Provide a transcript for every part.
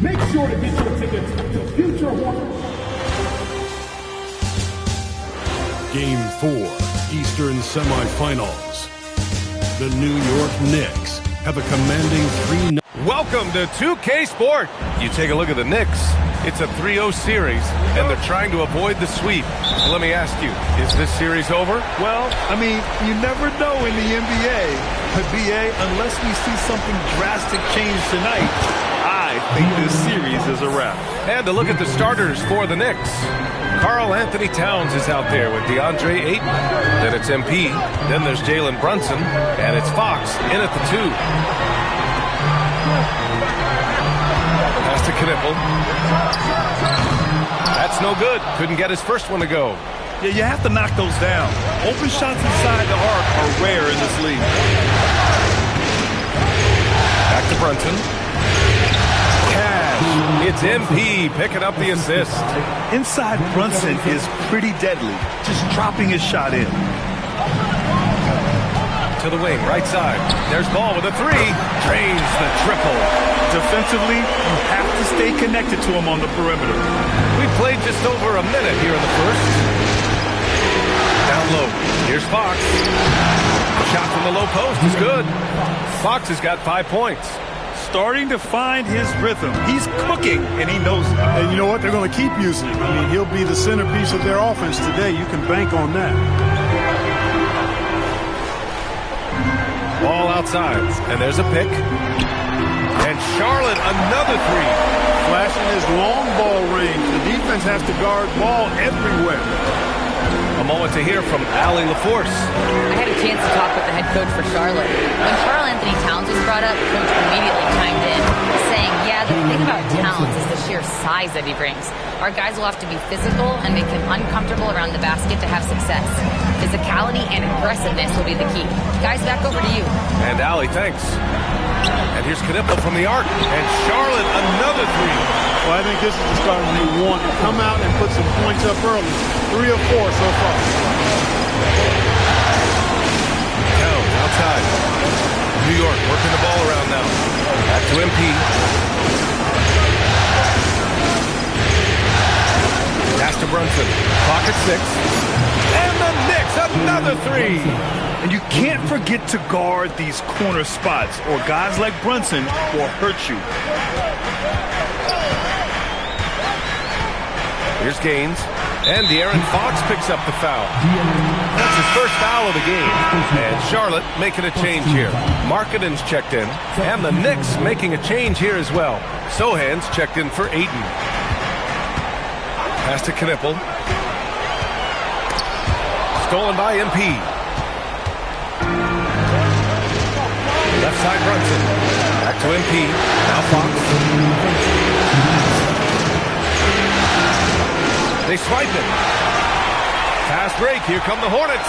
Make sure to get your tickets to future Hornets. Game 4, Eastern Semifinals. The New York Knicks have a commanding 3-0. Welcome to 2K Sport. You take a look at the Knicks. It's a 3-0 series, and they're trying to avoid the sweep. Let me ask you, is this series over? Well, I mean, you never know in the NBA. But, BA, unless we see something drastic change tonight, I think this series is a wrap. And to look at the starters for the Knicks. Karl Anthony Towns is out there with DeAndre Ayton. Then it's MP. Then there's Jalen Brunson. And it's Fox in at the 2. Pass to Knipple. That's no good. Couldn't get his first one to go. Yeah, you have to knock those down. Open shots inside the arc are rare in this league. Back to Brunson. Cash. It's MP picking up the assist. Inside Brunson is pretty deadly. Just dropping his shot in. To the wing, right side. There's Ball with a 3. Drains the triple. Defensively, you have to stay connected to him on the perimeter. We played just over a minute here in the first. Down low. Here's Fox. Shot from the low post is good. Fox has got 5 points. Starting to find his rhythm. He's cooking, and he knows it. And you know what? They're going to keep using him. I mean, he'll be the centerpiece of their offense today. You can bank on that. Ball outside, and there's a pick. And Charlotte, another 3. Flashing his long ball range. The defense has to guard Ball everywhere. A moment to hear from Allie LaForce. I had a chance to talk with the head coach for Charlotte. When Karl Anthony Towns was brought up, coach immediately chimed in, saying, yeah, the thing about Towns is the sheer size that he brings. Our guys will have to be physical and make him uncomfortable around the basket to have success. Physicality and aggressiveness will be the key. Guys, back over to you. And Allie, thanks. And here's Knipple from the arc. And Charlotte, another 3. Well, I think this is the start they want. Come out and put some points up early. 3 or 4 so far. Towns outside. New York working the ball around now. Back to MP. Pass to Brunson. Clock at 6. And the Knicks, another 3. And you can't forget to guard these corner spots, or guys like Brunson will hurt you. Here's Gaines. And De'Aaron Fox picks up the foul. That's his first foul of the game. And Charlotte making a change here. Markkanen's checked in. And the Knicks making a change here as well. Sohan's checked in for Ayton. Pass to Knipple. Stolen by MP. Left side Brunson. Back to MP. Now Fox. They swipe it. Fast break. Here come the Hornets.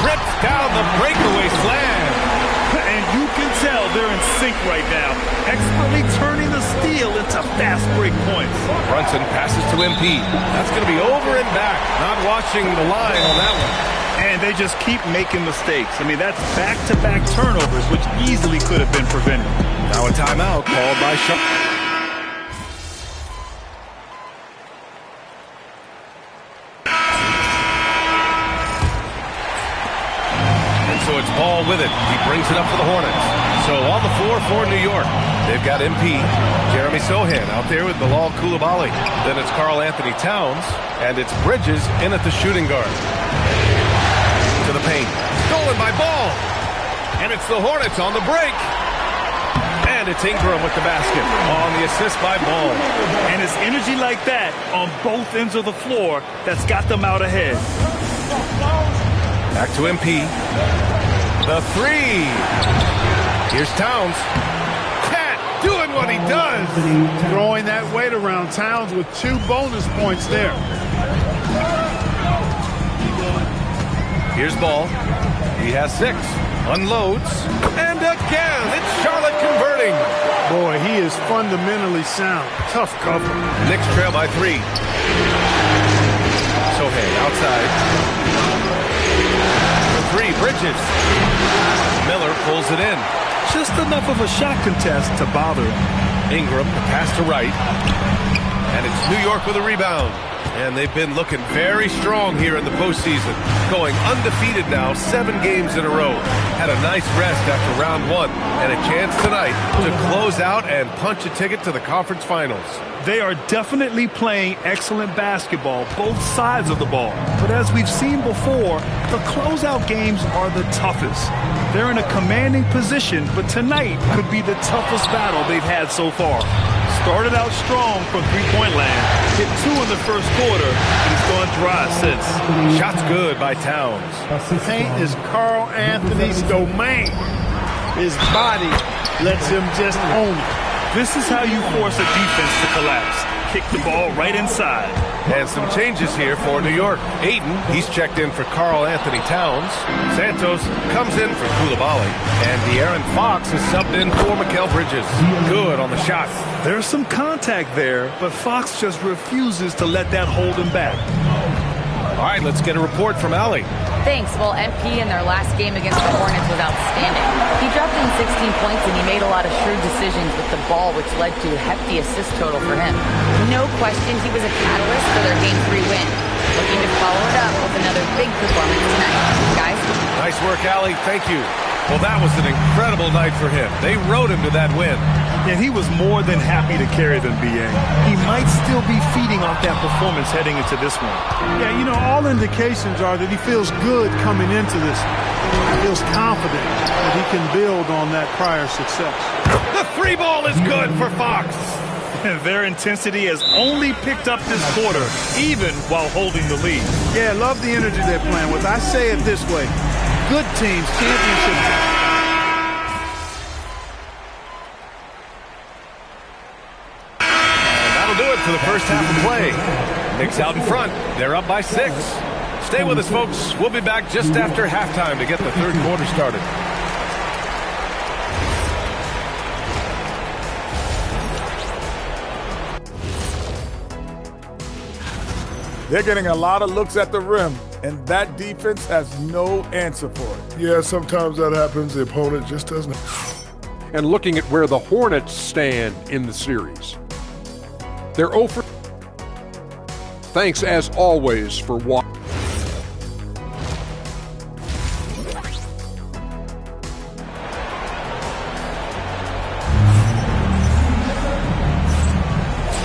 Rips down the breakaway slam. And you can tell they're in sync right now. Expertly turning the steal into fast break points. Brunson passes to MP. That's going to be over and back. Not watching the line on that one. And they just keep making mistakes. I mean, that's back-to-back turnovers, which easily could have been prevented. Now a timeout called by Charlotte. So it's Ball with it. He brings it up for the Hornets. So on the floor for New York, they've got MP, Jeremy Sohan out there with Bilal Coulibaly. Then it's Karl Anthony Towns, and it's Bridges in at the shooting guard. To the paint. Stolen by Ball. And it's the Hornets on the break. And it's Ingram with the basket on the assist by Ball. And it's energy like that on both ends of the floor that's got them out ahead. Back to MP. The 3. Here's Towns. Cat doing what he does. Throwing that weight around. Towns with 2 bonus points there. Here's Ball. He has 6. Unloads. And again, it's Charlotte converting. Boy, he is fundamentally sound. Tough cover. Knicks trail by 3. Sohan outside. 3, Bridges. Miller pulls it in. Just enough of a shot contest to bother him. Ingram, the pass to right. And it's New York with a rebound. And they've been looking very strong here in the postseason. Going undefeated now, 7 games in a row. Had a nice rest after round 1. And a chance tonight to close out and punch a ticket to the conference finals. They are definitely playing excellent basketball, both sides of the ball. But as we've seen before, the closeout games are the toughest. They're in a commanding position, but tonight could be the toughest battle they've had so far. Started out strong from three-point land, hit 2 in the first quarter, and it's gone dry since. Shots good by Towns. Paint is Carl Anthony's domain. His body lets him just own it. This is how you force a defense to collapse. Kick the ball right inside. And some changes here for New York. Aiden, he's checked in for Karl Anthony Towns. Santos comes in for Coulibaly. And De'Aaron Fox is subbed in for Mikal Bridges. Good on the shot. There's some contact there, but Fox just refuses to let that hold him back. All right, let's get a report from Allie. Thanks. Well, MP in their last game against the Hornets was outstanding. He dropped in 16 points and he made a lot of shrewd decisions with the ball, which led to a hefty assist total for him. No question he was a catalyst for their Game 3 win. Looking to follow it up with another big performance tonight. Guys? Nice work, Allie. Thank you. Well, that was an incredible night for him. They rode him to that win. And he was more than happy to carry them, B.A. He might still be feeding off that performance heading into this one. Yeah, you know, all indications are that he feels good coming into this. He feels confident that he can build on that prior success. The 3 ball is good for Fox. Their intensity has only picked up this quarter, even while holding the lead. Yeah, love the energy they're playing with. I say it this way. Good teams, championship teams. For the first half of play. Knicks out in front. They're up by 6. Stay with us, folks. We'll be back just after halftime to get the third quarter started. They're getting a lot of looks at the rim, and that defense has no answer for it. Yeah, sometimes that happens. The opponent just doesn't. And looking at where the Hornets stand in the series. They're 0 for. Thanks as always for watching.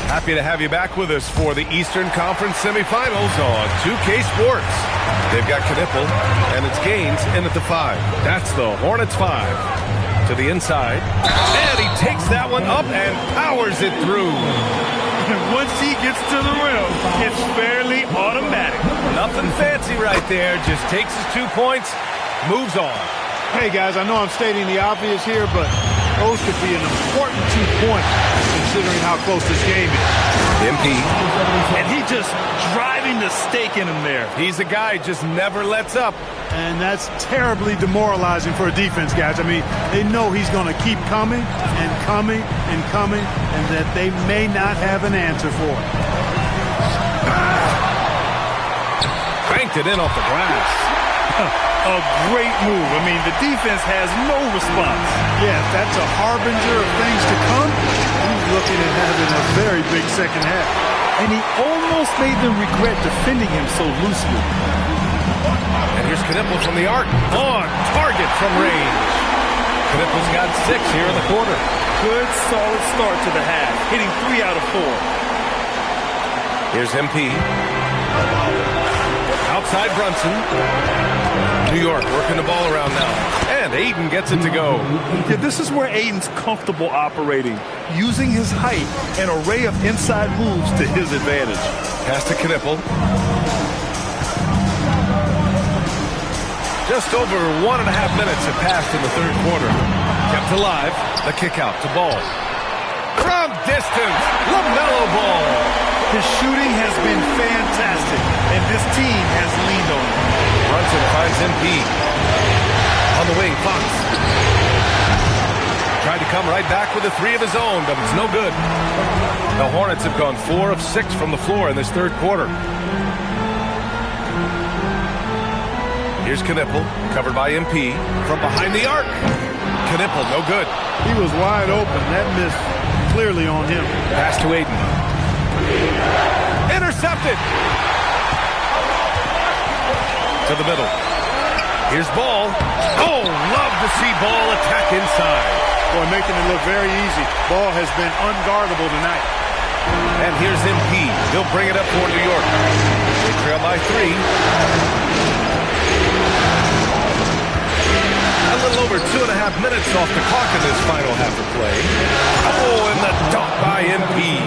Happy to have you back with us for the Eastern Conference semifinals on 2K Sports. They've got Knipple, and it's Gaines in at the 5. That's the Hornets 5. To the inside. And he takes that one up and powers it through. Once he gets to the rim, it's fairly automatic. Nothing fancy right there. Just takes his 2 points, moves on. Hey, guys, I know I'm stating the obvious here, but those could be an important 2 points considering how close this game is. MP. And he just driving the stake in him there. He's a guy just never lets up. And that's terribly demoralizing for a defense, guys. I mean, they know he's going to keep coming and coming and coming, and that they may not have an answer for it. Banked it in off the glass. A great move. I mean, the defense has no response. Yes, that's a harbinger of things to come. He's looking at having a very big second half. And he almost made them regret defending him so loosely. And here's Knipple from the arc. On target from range. Knipple's got 6 here in the quarter. Good, solid start to the half, hitting 3 out of 4. Here's MP. Outside Brunson. New York working the ball around now. And Aiden gets it to go. Yeah, this is where Aiden's comfortable operating, using his height and array of inside moves to his advantage. Pass to Knipple. Just over 1.5 minutes have passed in the third quarter. Kept alive. The kick out to Ball. From distance, LaMelo Ball. His shooting has been fantastic, and this team has leaned on him. Brunson finds MP. On the wing, Fox. Tried to come right back with a 3 of his own, but it's no good. The Hornets have gone 4 of 6 from the floor in this third quarter. Here's Knipple, covered by MP, from behind the arc. Knipple, no good. He was wide open. That miss clearly on him. Pass to Aiden. Intercepted. To the middle. Here's Ball. Oh, love to see Ball attack inside. Boy, making it look very easy. Ball has been unguardable tonight. And here's MP. He'll bring it up for New York. They trail by 3. A little over 2.5 minutes off the clock in this final half of play. Oh, and the dunk by MP.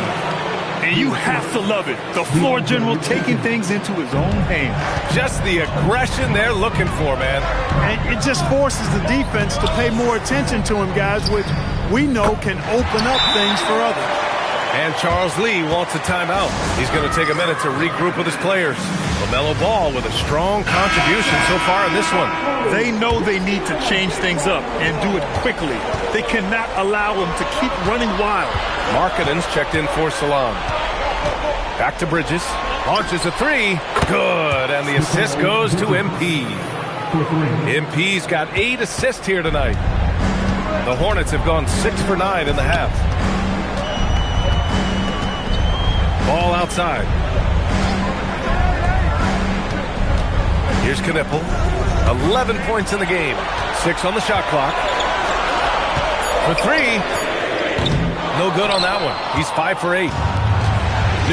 And you have to love it. The floor general taking things into his own hands. Just the aggression they're looking for, man. And it just forces the defense to pay more attention to him, guys, which we know can open up things for others. And Charles Lee wants a timeout. He's going to take a minute to regroup with his players. LaMelo Ball with a strong contribution so far in this one. They know they need to change things up and do it quickly. They cannot allow him to keep running wild. Markkanen's checked in for Salam. Back to Bridges. Launches a 3. Good. And the assist goes to MP. MP's got 8 assists here tonight. The Hornets have gone 6 for 9 in the half. Ball outside. Here's Knipple. 11 points in the game. 6 on the shot clock. For 3. No good on that one. He's 5 for 8.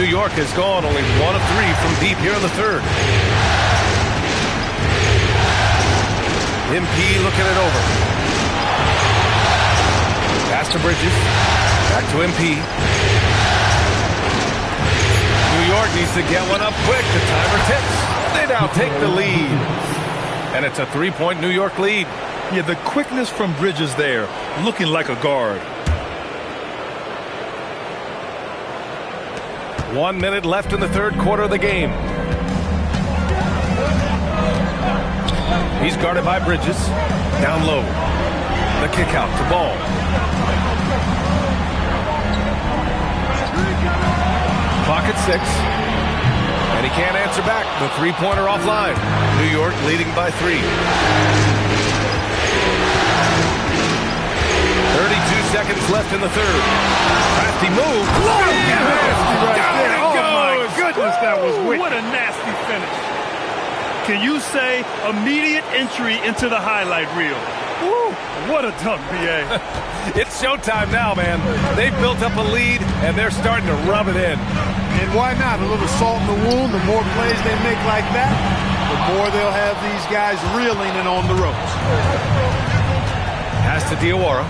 New York has gone only 1 of 3 from deep here in the third. MP looking it over. Pass to Bridges. Back to MP. New York needs to get one up quick. The timer ticks. They now take the lead. And it's a 3-point New York lead. Yeah, the quickness from Bridges there, looking like a guard. 1 minute left in the third quarter of the game. He's guarded by Bridges. Down low. The kick out to Ball. Clock at 6. And he can't answer back. The three-pointer offline. New York leading by 3. 32 seconds left in the third. Crafty move. Nasty right there. Oh, my goodness, that was wicked. What a nasty finish. Can you say immediate entry into the highlight reel? Woo, what a dunk, B.A. It's showtime now, man. They've built up a lead, and they're starting to rub it in. And why not? A little salt in the wound. The more plays they make like that, the more they'll have these guys reeling and on the ropes. Pass to Diawara.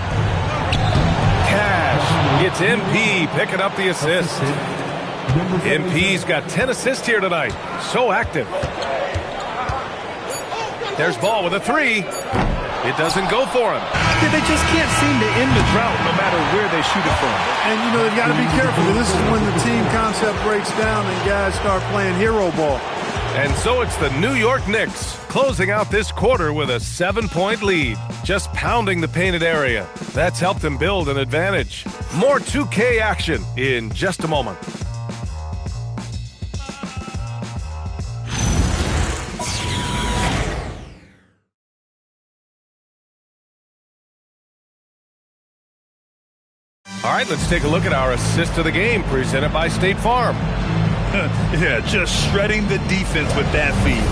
Cash gets MP picking up the assist. MP's got 10 assists here tonight. So active. There's Ball with a 3. It doesn't go for him. Yeah, they just can't seem to end the drought no matter where they shoot it from. And, you know, they've got to be careful. This is when the team concept breaks down and guys start playing hero ball. And so it's the New York Knicks closing out this quarter with a 7-point lead. Just pounding the painted area. That's helped them build an advantage. More 2K action in just a moment. All right, let's take a look at our assist of the game presented by State Farm. Yeah, just shredding the defense with that feed.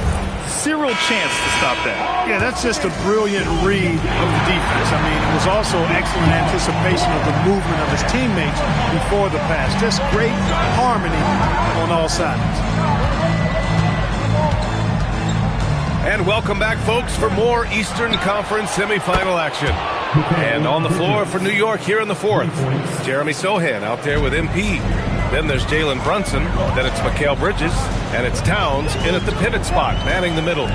Zero chance to stop that. Yeah, that's just a brilliant read of the defense. I mean, it was also excellent anticipation of the movement of his teammates before the pass. Just great harmony on all sides. And welcome back, folks, for more Eastern Conference semifinal action. And on the floor for New York here in the fourth, Jeremy Sohan out there with MP. Then there's Jalen Brunson. Then it's Mikal Bridges. And it's Towns in at the pivot spot, manning the middle.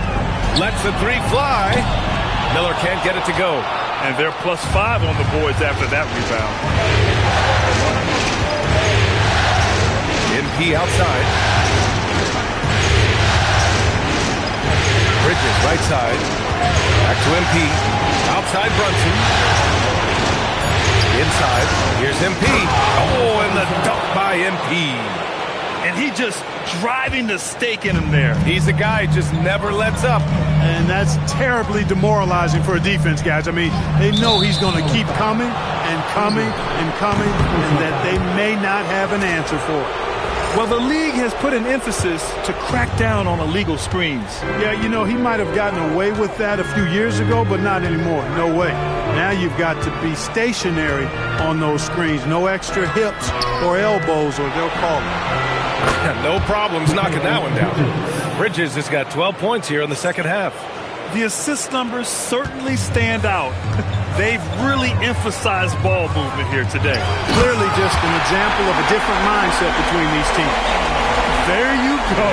Lets the 3 fly. Miller can't get it to go. And they're +5 on the boards after that rebound. MP outside. Bridges right side. Back to MP. Outside Brunson. Inside. Here's MP. Oh, and the dunk by MP. And he just driving the stake in him there. He's a guy who just never lets up. And that's terribly demoralizing for a defense, guys. I mean, they know he's going to keep coming and coming and coming, and that they may not have an answer for it. Well, the league has put an emphasis to crack down on illegal screens. Yeah, you know, he might have gotten away with that a few years ago, but not anymore. No way. Now you've got to be stationary on those screens. No extra hips or elbows, or they'll call it. No problems knocking that one down. Bridges has got 12 points here in the second half. The assist numbers certainly stand out. They've really emphasized ball movement here today. Clearly just an example of a different mindset between these teams. There you go.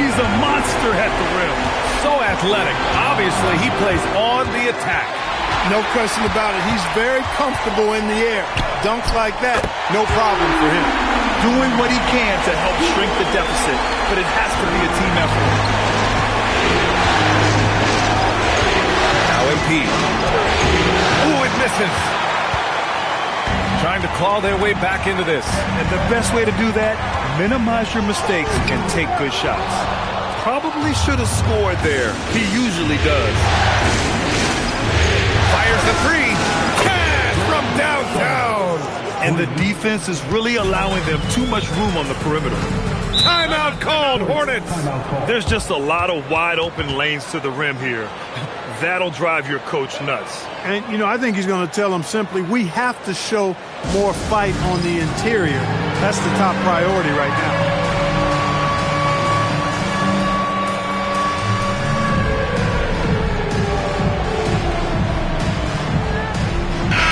He's a monster at the rim. So athletic. Obviously, he plays on the attack. No question about it. He's very comfortable in the air. Dunks like that, no problem for him. Doing what he can to help shrink the deficit, but it has to be a team effort. Now MP. Ooh, it misses. Trying to claw their way back into this. And the best way to do that, minimize your mistakes and take good shots. Probably should have scored there. He usually does. Fires the three. Cash from downtown. And the defense is really allowing them too much room on the perimeter. Timeout called, Hornets. There's just a lot of wide open lanes to the rim here. That'll drive your coach nuts. And, you know, I think he's going to tell them simply, we have to show more fight on the interior. That's the top priority right now.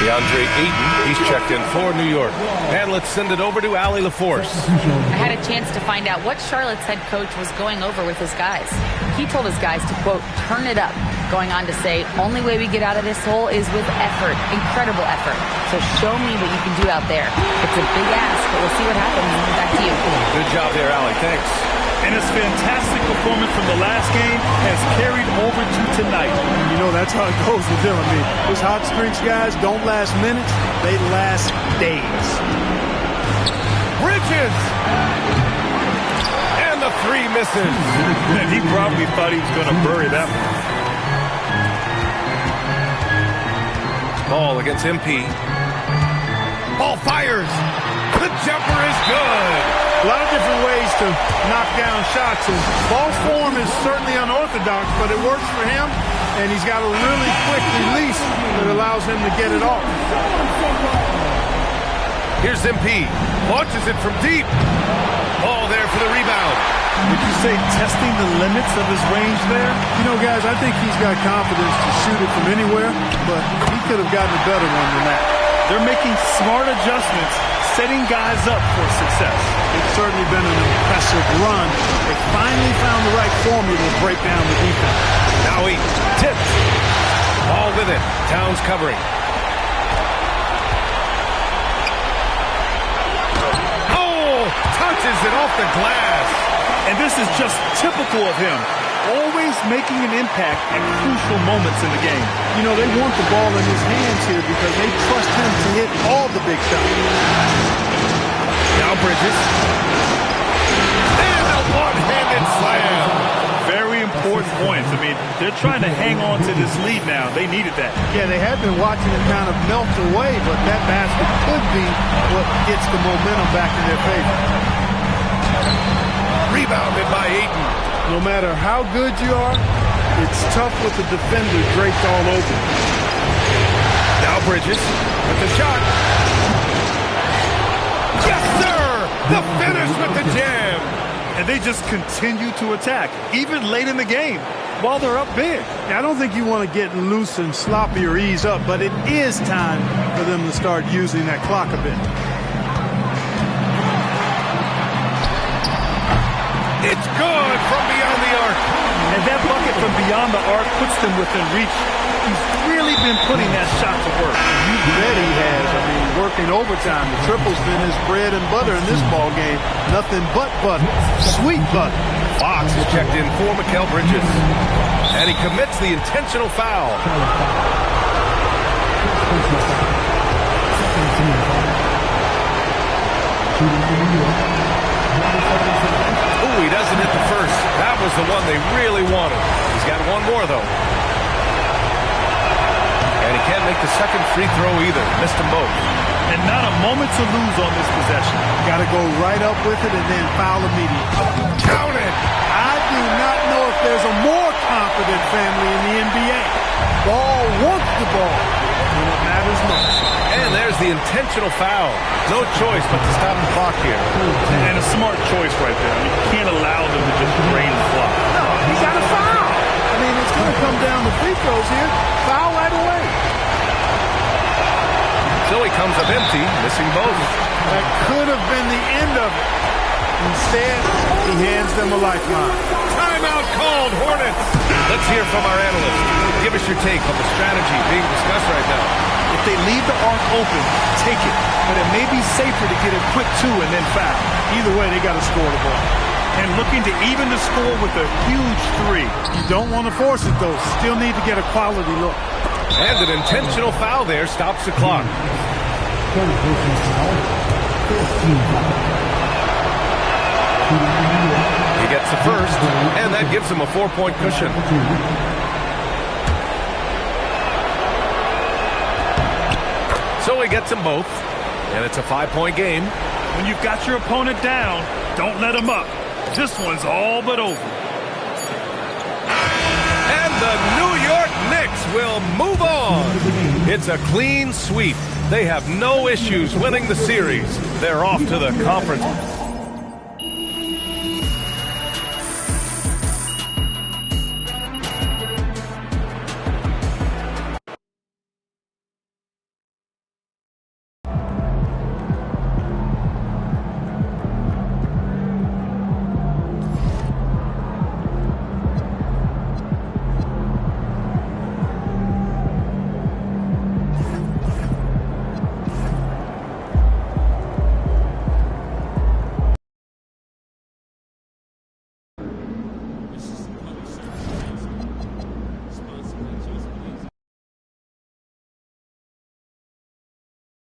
DeAndre Ayton, he's checked in for New York. And let's send it over to Allie LaForce. I had a chance to find out what Charlotte's head coach was going over with his guys. He told his guys to, quote, turn it up, going on to say, only way we get out of this hole is with effort, incredible effort. So show me what you can do out there. It's a big ask, but we'll see what happens. Back to you. Good job there, Allie. Thanks. And his fantastic performance from the last game has carried over to tonight. You know, that's how it goes with them. I mean, those hot streaks, guys, don't last minutes. They last days. Bridges! And the three misses. And he probably thought he was going to bury that one. Ball against MP. Ball fires. The jumper is good. A lot of different ways to knock down shots, and ball's form is certainly unorthodox, but it works for him, and he's got a really quick release that allows him to get it off. Here's MP. Launches it from deep. Ball there for the rebound. Would you say testing the limits of his range there? You know, guys, I think he's got confidence to shoot it from anywhere, but he could have gotten a better one than that. They're making smart adjustments, setting guys up for success. It's certainly been an impressive run. They finally found the right formula to break down the defense. Now he tips. Ball with it. Towns covering. Oh, touches it off the glass. And this is just typical of him. Always making an impact at crucial moments in the game. You know, they want the ball in his hands here because they trust him to hit all the big shots. Now Bridges. And a one-handed slam. Very important points. I mean, they're trying to hang on to this lead now. They needed that. Yeah, they had been watching it kind of melt away, but that basket could be what gets the momentum back in their favor. Rebounded by Ayton. No matter how good you are, it's tough with the defender draped all over. Now Bridges with the shot. Yes, sir! The finish with the jam. And they just continue to attack, even late in the game, while they're up big. I don't think you want to get loose and sloppy or ease up, but it is time for them to start using that clock a bit. It's good from beyond the arc. And that bucket from beyond the arc puts them within reach. He's really been putting that shot to work. You bet he has. I mean, working overtime. The triple's been his bread and butter in this ball game. Nothing but butter. Sweet butter. Fox is checked in for Mikal Bridges. And he commits the intentional foul. Ooh, He doesn't hit the first. That was the one they really wanted. He's got one more, though. And he can't make the second free throw either. Missed them both. And not a moment to lose on this possession. Got to go right up with it and then foul immediately. Count it! I do not know if there's a more confident family in the NBA. Ball wants the ball when it matters most. And there's the intentional foul. No choice but to stop the clock here. And a smart choice right there. You can't allow them to just drain the clock. No, he got a foul. I mean, it's going to come down to free throws here. Foul right away. So he comes up empty, missing both. That could have been the end of it. Instead, he hands them a lifeline. Timeout called, Hornets. Let's hear from our analyst. Give us your take on the strategy being discussed right now. If they leave the arc open, take it. But it may be safer to get a quick two and then foul. Either way, they got to score the ball. And looking to even the score with a huge three. You don't want to force it, though. Still need to get a quality look. And an intentional foul there stops the clock. He gets the first, and that gives him a 4-point cushion. So he gets them both, and it's a 5-point game. When you've got your opponent down, don't let him up. This one's all but over. And the New York Knicks will move on. It's a clean sweep. They have no issues winning the series. They're off to the conference.